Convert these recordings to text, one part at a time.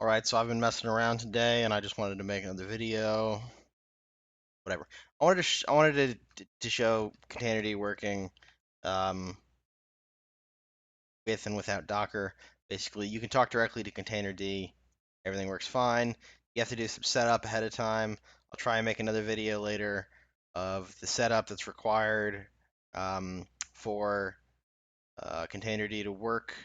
All right, so I've been messing around today, and I just wanted to make another video. Whatever. I wanted to show Containerd working um, with and without Docker. Basically, you can talk directly to Containerd. Everything works fine. You have to do some setup ahead of time. I'll try and make another video later of the setup that's required for Containerd to work,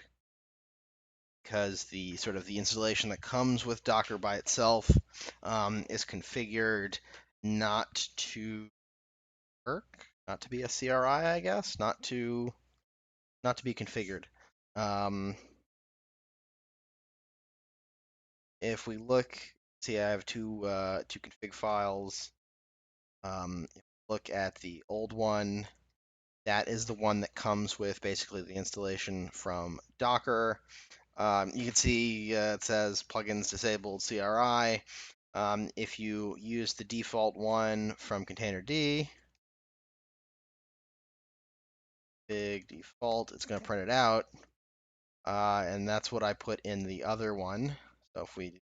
because the sort of the installation that comes with Docker by itself is configured not to work, not to be a CRI, I guess, not to be configured. Um, if we look, see, I have two config files. If we look at the old one, that is the one that comes with basically the installation from Docker. You can see it says plugins disabled CRI. If you use the default one from Containerd, big default, it's going to print it out. And that's what I put in the other one. So if we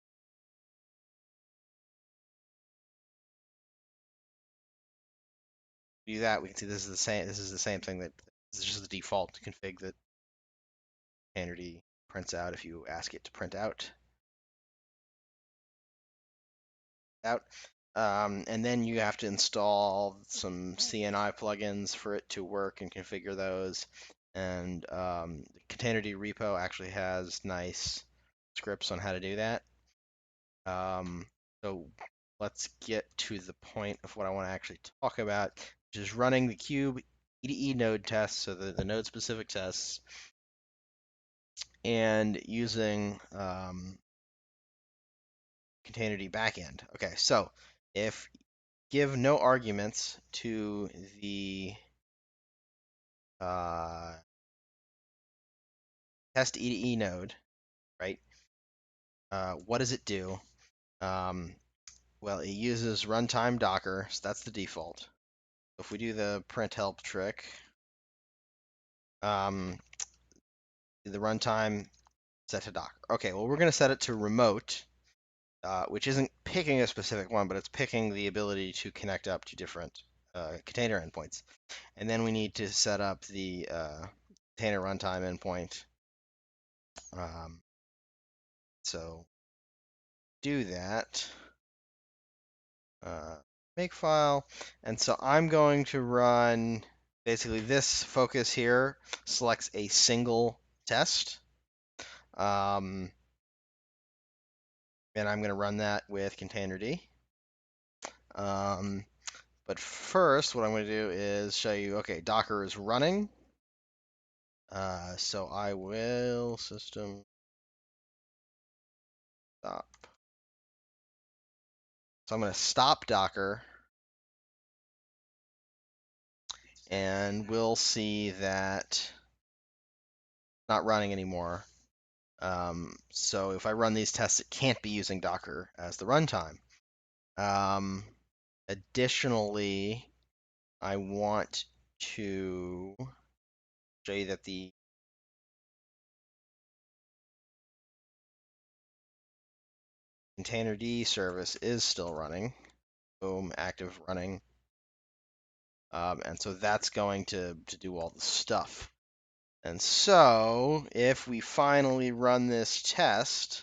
do that, we can see this is the same. This is the same thing. This is just the default config that Containerd prints out if you ask it to print out. And then you have to install some CNI plugins for it to work and configure those. And the Containerd repo actually has nice scripts on how to do that. So let's get to the point of what I want to actually talk about, which is running the kube-e2e node tests, so the node-specific tests, and using Containerd backend. Okay, so if give no arguments to the test E2E node, right? What does it do? Well, it uses runtime Docker, so that's the default. If we do the print help trick, the runtime set to Docker. Okay, well, we're going to set it to remote, which isn't picking a specific one, but it's picking the ability to connect up to different container endpoints. And then we need to set up the container runtime endpoint. So do that. Make file. And so I'm going to run basically this focus here selects a single test. And I'm going to run that with Containerd. But first, what I'm going to do is show you, okay, Docker is running. So I will system stop. So I'm going to stop Docker, and we'll see that it's not running anymore. So if I run these tests, it can't be using Docker as the runtime. Additionally, I want to show you that the Containerd service is still running. Boom, active running. And so that's going to do all the stuff. And so if we finally run this test,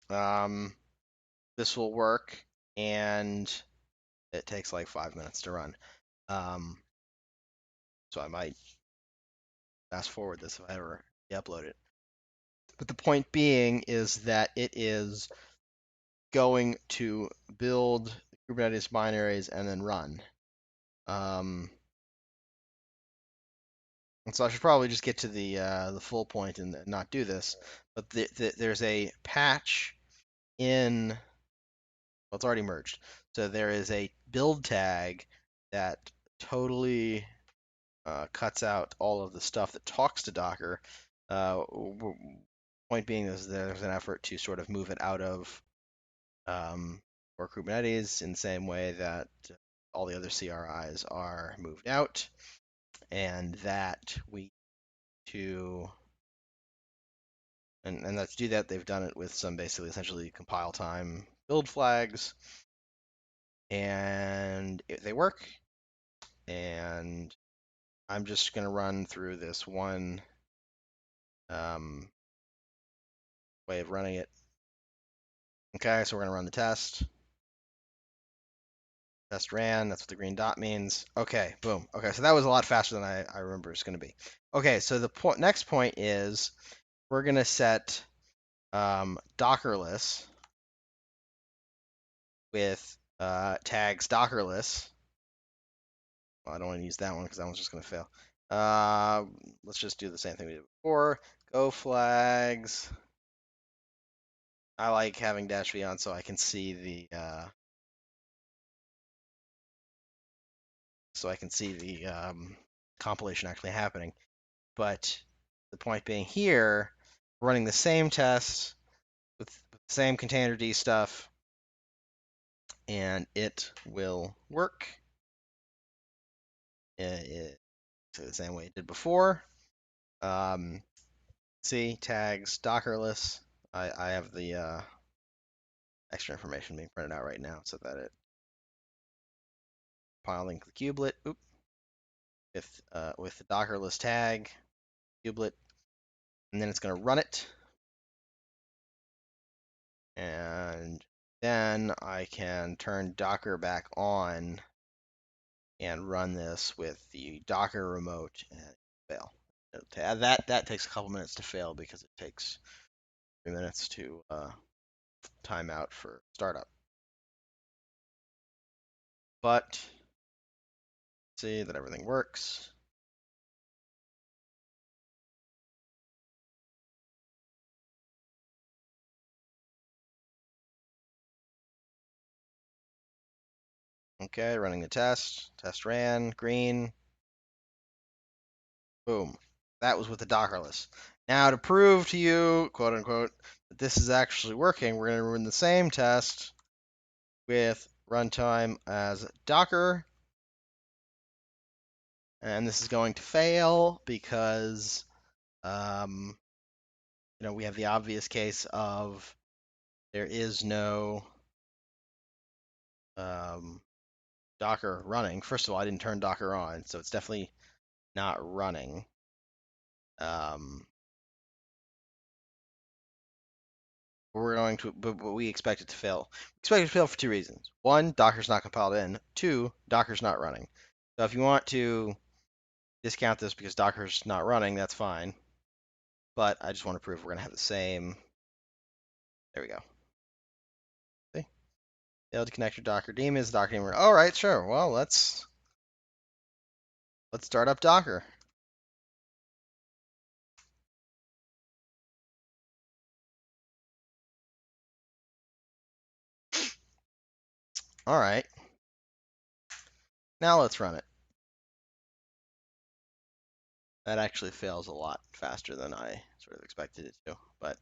this will work, and it takes like 5 minutes to run. So I might fast forward this if I ever upload it. But the point being is that it is going to build Kubernetes binaries and then run. And so I should probably just get to the full point and not do this. But there's a patch in, well, it's already merged. So there is a build tag that totally cuts out all of the stuff that talks to Docker. Point being is there's an effort to sort of move it out of or Kubernetes in the same way that all the other CRIs are moved out, and that we to And to do that, they've done it with some basically essentially compile time build flags, and they work. And I'm just going to run through this one way of running it. Okay, so we're going to run the test. Test ran, that's what the green dot means. Okay, boom. Okay, so that was a lot faster than I remember it's going to be. Okay, so the next point is we're going to set dockerless with tags dockerless. Well, I don't want to use that one because that one's just going to fail. Let's just do the same thing we did before. Go flags. I like having dash v on so I can see the compilation actually happening. But the point being here, we're running the same test with the same containerd stuff, and it will work the same way it did before. See, tags, dockerless. I have the extra information being printed out right now so that it compiling the kubelet with the dockerless tag kubelet, and then it's going to run it, and then I can turn Docker back on and run this with the Docker remote and fail. That takes a couple minutes to fail because it takes 3 minutes to time out for startup. But see that everything works. Okay, running the test. Test ran, green. Boom. That was with the Dockerless. Now to prove to you, quote unquote, that this is actually working, we're going to run the same test with runtime as Docker. And this is going to fail because we have the obvious case of there is no Docker running. First of all, I didn't turn Docker on, so it's definitely not running. But we expect it to fail. We expect it to fail for two reasons. One, Docker's not compiled in. Two, Docker's not running. So if you want to discount this because Docker's not running, that's fine. But I just want to prove we're going to have the same. There we go. See? Failed to connect your Docker daemons. Docker daemon. All right, sure. Well, let's start up Docker. All right. Now let's run it. That actually fails a lot faster than I sort of expected it to, but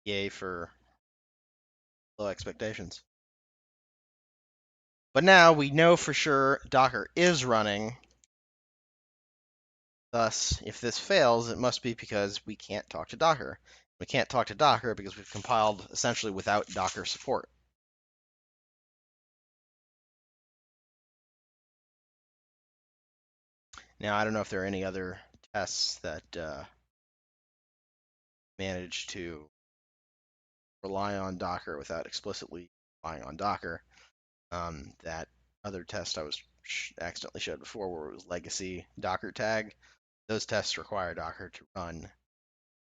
yay for low expectations. But now we know for sure Docker is running. Thus, if this fails, it must be because we can't talk to Docker. We can't talk to Docker because we've compiled essentially without Docker support. Now, I don't know if there are any other tests that manage to rely on Docker without explicitly relying on Docker. That other test I was accidentally showed before, where it was legacy Docker tag, those tests require Docker to run,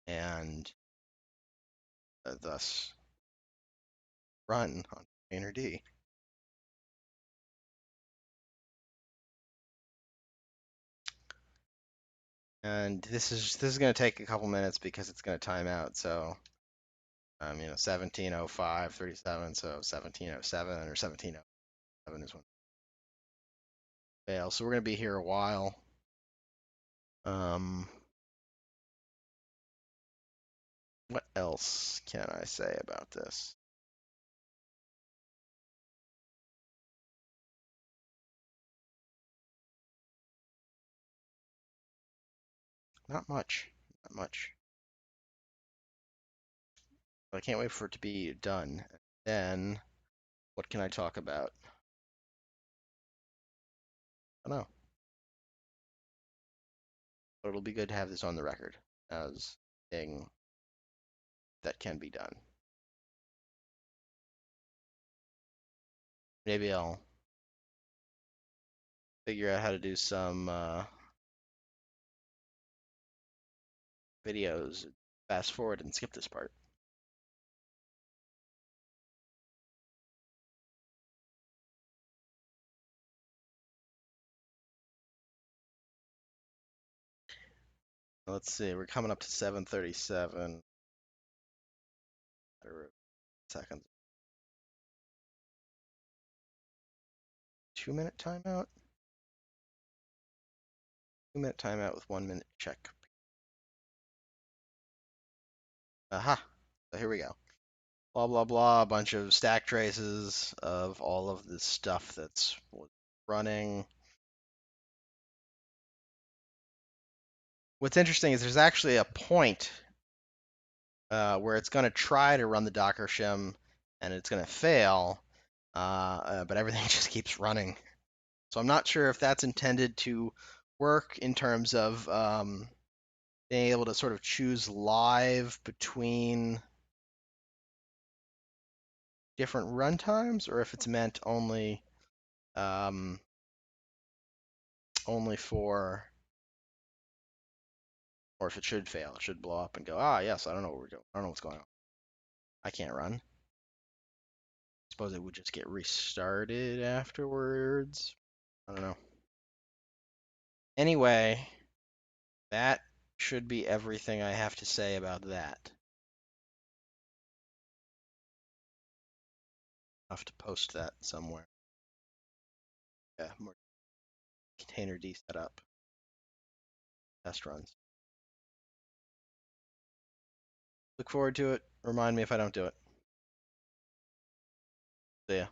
and thus run on containerd. And this is going to take a couple minutes because it's going to time out. So 17:05:37, so 17:07 or 17:07 is when it fails. So we're going to be here a while. What else can I say about this? Not much. Not much. But I can't wait for it to be done. Then, what can I talk about? I don't know. But it'll be good to have this on the record as a thing that can be done. Maybe I'll figure out how to do some videos, fast forward and skip this part. Let's see, we're coming up to 7:37. Seconds. 2-minute timeout? 2-minute timeout with 1-minute check. Aha! So here we go. Blah, blah, blah. A bunch of stack traces of all of the stuff that's running. What's interesting is there's actually a point where it's going to try to run the Docker shim and it's going to fail, but everything just keeps running. So I'm not sure if that's intended to work in terms of being able to sort of choose live between different runtimes, or if it's meant only for, or if it should fail, it should blow up and go, ah, yes, I don't know what we're doing. I don't know what's going on. I can't run. Suppose it would just get restarted afterwards. I don't know. Anyway, that should be everything I have to say about that. I'll have to post that somewhere. Yeah, more containerd setup. Test runs. Look forward to it. Remind me if I don't do it. See ya.